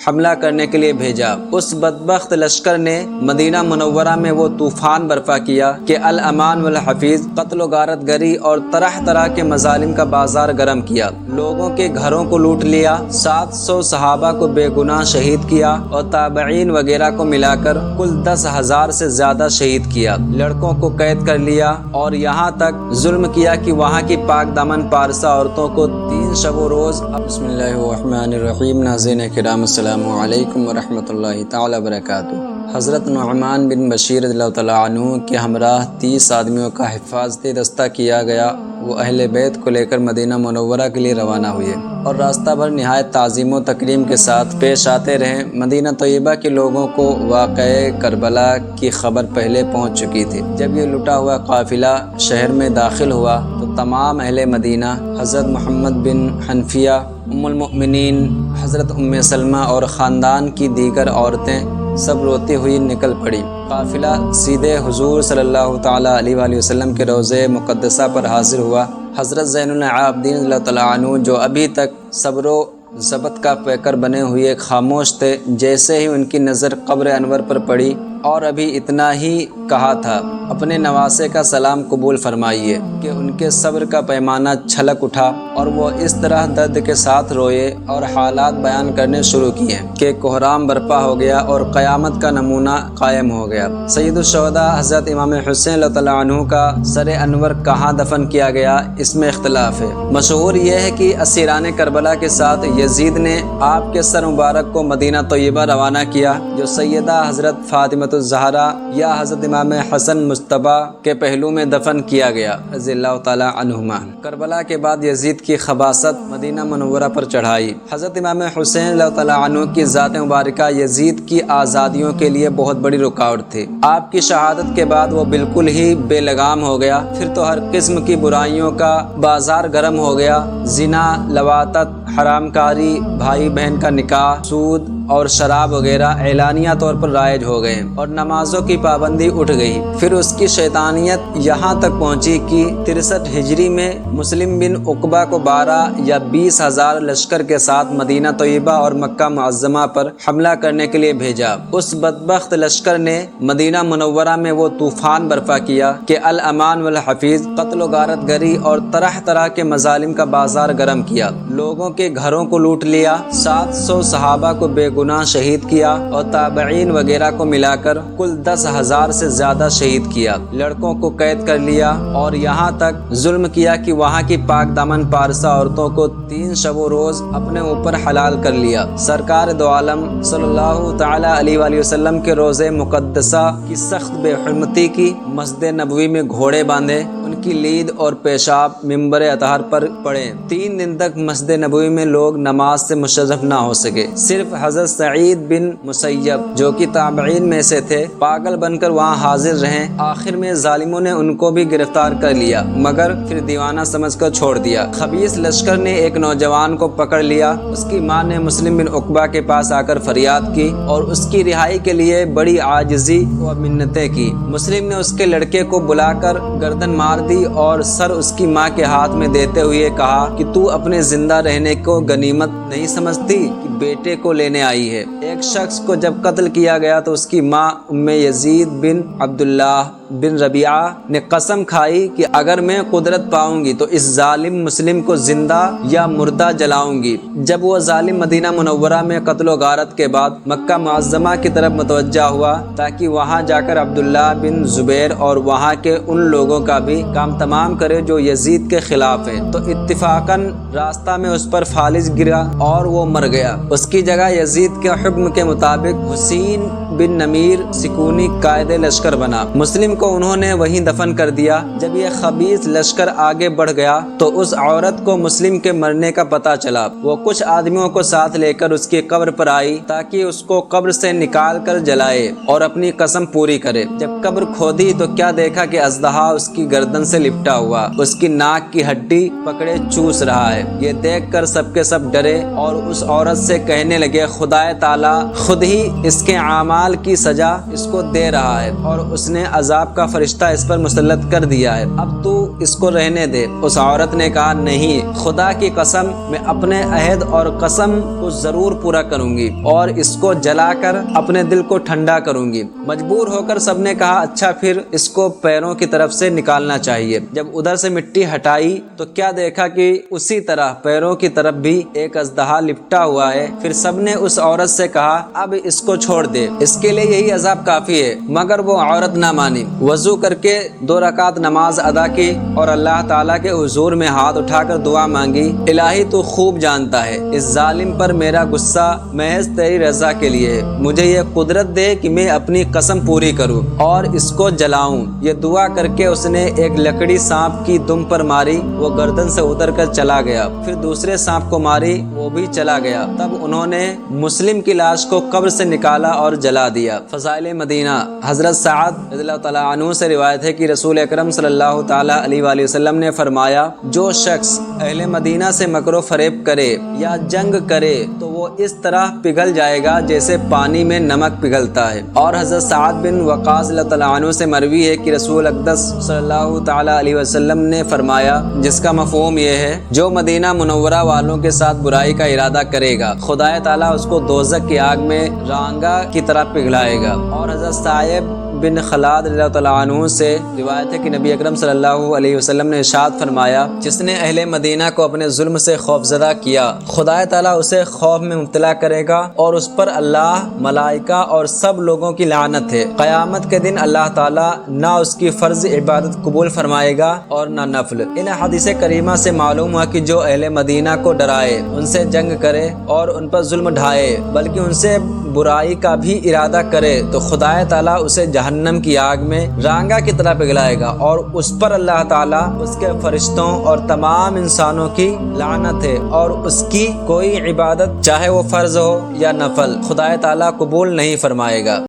حملہ کرنے کے لیے بھیجا۔ اس بدبخت لشکر نے مدینہ منورہ میں وہ طوفان برپا کیا کہ الامان والحفیظ قتل و غارت گری اور طرح طرح کے مظالم کا بازار گرم کیا۔ لوگوں کے گھروں کو لوٹ لیا، 700 صحابہ کو بے گناہ شہید کیا اور تابعین وغیرہ کو ملا کر کل 10,000 سے زیادہ شہید کیا۔ لڑکوں کو قید کر لیا اور یہاں تک ظلم کیا کہ وہاں کی پاک دامن پارسا عورتوں کو 3 شب و روز۔ بسم اللہ الرحمن الرحیم۔ ناظرین کرام السلام علیکم ورحمۃ اللہ تعالی وبرکاتہ۔ حضرت نعمان بن بشیر رضی اللہ تعالیٰ عنہ کے ہمراہ 30 آدمیوں کا حفاظتی دستہ کیا گیا۔ وہ اہل بیت کو لے کر مدینہ منورہ کے لیے روانہ ہوئے اور راستہ بھر نہایت تعظیم و تکریم کے ساتھ پیش آتے رہے۔ مدینہ طیبہ کے لوگوں کو واقعہ کربلا کی خبر پہلے پہنچ چکی تھی۔ جب یہ لٹا ہوا قافلہ شہر میں داخل ہوا تو تمام اہل مدینہ، حضرت محمد بن حنفیہ، ام المؤمنین حضرت ام سلمہ اور خاندان کی دیگر عورتیں سب روتی ہوئی نکل پڑی۔ قافلہ سیدھے حضور صلی اللہ تعالیٰ علیہ وآلہ وسلم کے روضہ مقدسہ پر حاضر ہوا۔ حضرت زین العابدین رضی اللہ تعالیٰ عنہ جو ابھی تک صبر و ضبط کا پیکر بنے ہوئے خاموش تھے، جیسے ہی ان کی نظر قبر انور پر پڑی اور ابھی اتنا ہی کہا تھا، اپنے نواسے کا سلام قبول فرمائیے، کہ ان کے صبر کا پیمانہ چھلک اٹھا اور وہ اس طرح درد کے ساتھ روئے اور حالات بیان کرنے شروع کیے کہ کوہرام برپا ہو گیا اور قیامت کا نمونہ قائم ہو گیا۔ سید الشہداء حضرت امام حسین اللہ تعالیٰ عنہ کا سر انور کہاں دفن کیا گیا، اس میں اختلاف ہے۔ مشہور یہ ہے کہ اسیران کربلا کے ساتھ یزید نے آپ کے سر مبارک کو مدینہ طیبہ روانہ کیا، جو سیدہ حضرت فاطمہ الزہرا یا حضرت امام حسن مجتبی کے پہلو میں دفن کیا گیا رضی اللہ تعالی عنہما۔ کربلا کے بعد یزید کی خباثت مدینہ منورہ پر چڑھائی۔ حضرت امام حسین اللہ تعالی عنہ کی ذات مبارکہ یزید کی آزادیوں کے لیے بہت بڑی رکاوٹ تھی۔ آپ کی شہادت کے بعد وہ بالکل ہی بے لگام ہو گیا۔ پھر تو ہر قسم کی برائیوں کا بازار گرم ہو گیا۔ زنا، لواطت، حرام کاری، بھائی بہن کا نکاح، سود اور شراب وغیرہ اعلانیہ طور پر رائج ہو گئے اور نمازوں کی پابندی اٹھ گئی۔ پھر اس کی شیطانیت یہاں تک پہنچی کہ 63 ہجری میں مسلم بن عقبہ کو 12 یا 20,000 لشکر کے ساتھ مدینہ طیبہ اور مکہ معظمہ پر حملہ کرنے کے لیے بھیجا۔ اس بدبخت لشکر نے مدینہ منورہ میں وہ طوفان برپا کیا کہ الامان والحفیظ قتل و غارت گری اور طرح طرح کے مظالم کا بازار گرم کیا۔ لوگوں کے گھروں کو لوٹ لیا، 700 صحابہ کو بے گناہ شہید کیا اور تابعین وغیرہ کو ملا کر کل 10,000 سے زیادہ شہید کیا۔ لڑکوں کو قید کر لیا اور یہاں تک ظلم کیا کہ وہاں کی پاک دامن پارسا عورتوں کو 3 شب و روز اپنے اوپر حلال کر لیا۔ سرکار دو عالم صلی اللہ تعالی علیہ وآلہ وسلم کے روضہ مقدسہ کی سخت بے حرمتی کی، مسجد نبوی میں گھوڑے باندھے، ان کی لید اور پیشاب منبر اطہر پر پڑے۔ 3 دن تک مسجد نبوی میں لوگ نماز سے مشرف نہ ہو سکے۔ صرف حضرت سعید بن مسیب جو کہ تابعین میں سے تھے پاگل بن کر وہاں حاضر رہیں۔ آخر میں ظالموں نے ان کو بھی گرفتار کر لیا، مگر پھر دیوانہ سمجھ کر چھوڑ دیا۔ خبیث لشکر نے ایک نوجوان کو پکڑ لیا۔ اس کی ماں نے مسلم بن عقبہ کے پاس آ کر فریاد کی اور اس کی رہائی کے لیے بڑی عاجزی و منتیں کی۔ مسلم نے اس کے لڑکے کو بلا کر گردن مار دی اور سر اس کی ماں کے ہاتھ میں دیتے ہوئے کہا کہ تو اپنے زندہ رہنے کو غنیمت نہیں سمجھتی کہ بیٹے کو لینے آئی ہے۔ ایک شخص کو جب قتل کیا گیا تو اس کی ماں ام یزید بن عبداللہ بن ربیعہ نے قسم کھائی کہ اگر میں قدرت پاؤں گی تو اس ظالم مسلم کو زندہ یا مردہ جلاؤں گی۔ جب وہ ظالم مدینہ منورہ میں قتل و غارت کے بعد مکہ معظمہ کی طرف متوجہ ہوا تاکہ وہاں جا کر عبداللہ بن زبیر اور وہاں کے ان لوگوں کا بھی کام تمام کرے جو یزید کے خلاف ہیں، تو اتفاقاً راستہ میں اس پر فالج گرا اور وہ مر گیا۔ اس کی جگہ یزید کے حکم کے مطابق حسین بن نمیر سکونی قائد لشکر بنا۔ مسلم کو انہوں نے وہیں دفن کر دیا۔ جب یہ خبیث لشکر آگے بڑھ گیا تو اس عورت کو مسلم کے مرنے کا پتہ چلا۔ وہ کچھ آدمیوں کو ساتھ لے کر اس کی قبر پر آئی تاکہ اس کو قبر سے نکال کر جلائے اور اپنی قسم پوری کرے۔ جب قبر کھودی تو کیا دیکھا کہ اژدہا اس کی گردن سے لپٹا ہوا اس کی ناک کی ہڈی پکڑے چوس رہا ہے۔ یہ دیکھ کر سب کے سب ڈرے اور اس عورت سے کہنے لگے، خدائے تعالی خود ہی اس کے اعمال اعمال کی سزا اس کو دے رہا ہے اور اس نے عذاب کا فرشتہ اس پر مسلط کر دیا ہے، اب تو اس کو رہنے دے۔ اس عورت نے کہا نہیں، خدا کی قسم میں اپنے عہد اور قسم کو ضرور پورا کروں گی اور اس کو جلا کر اپنے دل کو ٹھنڈا کروں گی۔ مجبور ہو کر سب نے کہا اچھا پھر اس کو پیروں کی طرف سے نکالنا چاہیے۔ جب ادھر سے مٹی ہٹائی تو کیا دیکھا کہ اسی طرح پیروں کی طرف بھی ایک اژدہا لپٹا ہوا ہے۔ پھر سب نے اس عورت سے کہا اب اس کو چھوڑ دے، اس کے لیے یہی عذاب کافی ہے، مگر وہ عورت نہ مانی۔ وضو کر کے 2 رکعت نماز ادا کی اور اللہ تعالیٰ کے حضور میں ہاتھ اٹھا کر دعا مانگی، الہی تو خوب جانتا ہے اس ظالم پر میرا غصہ محض تیری رضا کے لیے ہے، مجھے یہ قدرت دے کہ میں اپنی قسم پوری کروں اور اس کو جلاؤں۔ یہ دعا کر کے اس نے ایک لکڑی سانپ کی دم پر ماری، وہ گردن سے اتر کر چلا گیا۔ پھر دوسرے سانپ کو ماری، وہ بھی چلا گیا۔ تب انہوں نے مسلم کی لاش کو قبر سے نکالا اور جلا دیا۔ فضائل مدینہ، حضرت سعد رضی اللہ تعالیٰ عنہ سے روایت ہے کہ رسول اکرم صلی اللہ تعالیٰ علیہ وآلہ وسلم نے فرمایا، جو شخص اہل مدینہ سے مکر و فریب کرے یا جنگ کرے تو وہ اس طرح پگھل جائے گا جیسے پانی میں نمک پگھلتا ہے۔ اور حضرت سعد بن وقاص رضی اللہ تعالیٰ عنہ سے مروی ہے کہ رسول اقدس صلی اللہ تعالیٰ علیہ وسلم نے فرمایا، جس کا مفہوم یہ ہے جو مدینہ منورہ والوں کے ساتھ برائی کا ارادہ کرے گا خدا تعالیٰ اس کو دوزخ کی آگ میں رانگا کی طرح پگھلائے گا۔ اور حضرت صائب بن خلاد رضی اللہ تعالیٰ عنہ سے روایت ہے کہ نبی اکرم صلی اللہ علیہ وسلم نے ارشاد فرمایا، جس نے اہل مدینہ کو اپنے ظلم سے خوفزدہ کیا خدا تعالیٰ اسے خوف میں مبتلا کرے گا اور اس پر اللہ، ملائکہ اور سب لوگوں کی لعنت ہے۔ قیامت کے دن اللہ تعالیٰ نہ اس کی فرض عبادت قبول فرمائے گا اور نہ نفل۔ ان حدیث کریمہ سے معلوم ہوا کہ جو اہل مدینہ کو ڈرائے، ان سے جنگ کرے اور ان پر ظلم ڈھائے بلکہ ان سے برائی کا بھی ارادہ کرے تو خدا تعالیٰ اسے جہنم کی آگ میں رانگا کی طرح پگھلائے گا اور اس پر اللہ تعالیٰ، اس کے فرشتوں اور تمام انسانوں کی لعنت ہے اور اس کی کوئی عبادت چاہے وہ فرض ہو یا نفل خدا تعالیٰ قبول نہیں فرمائے گا۔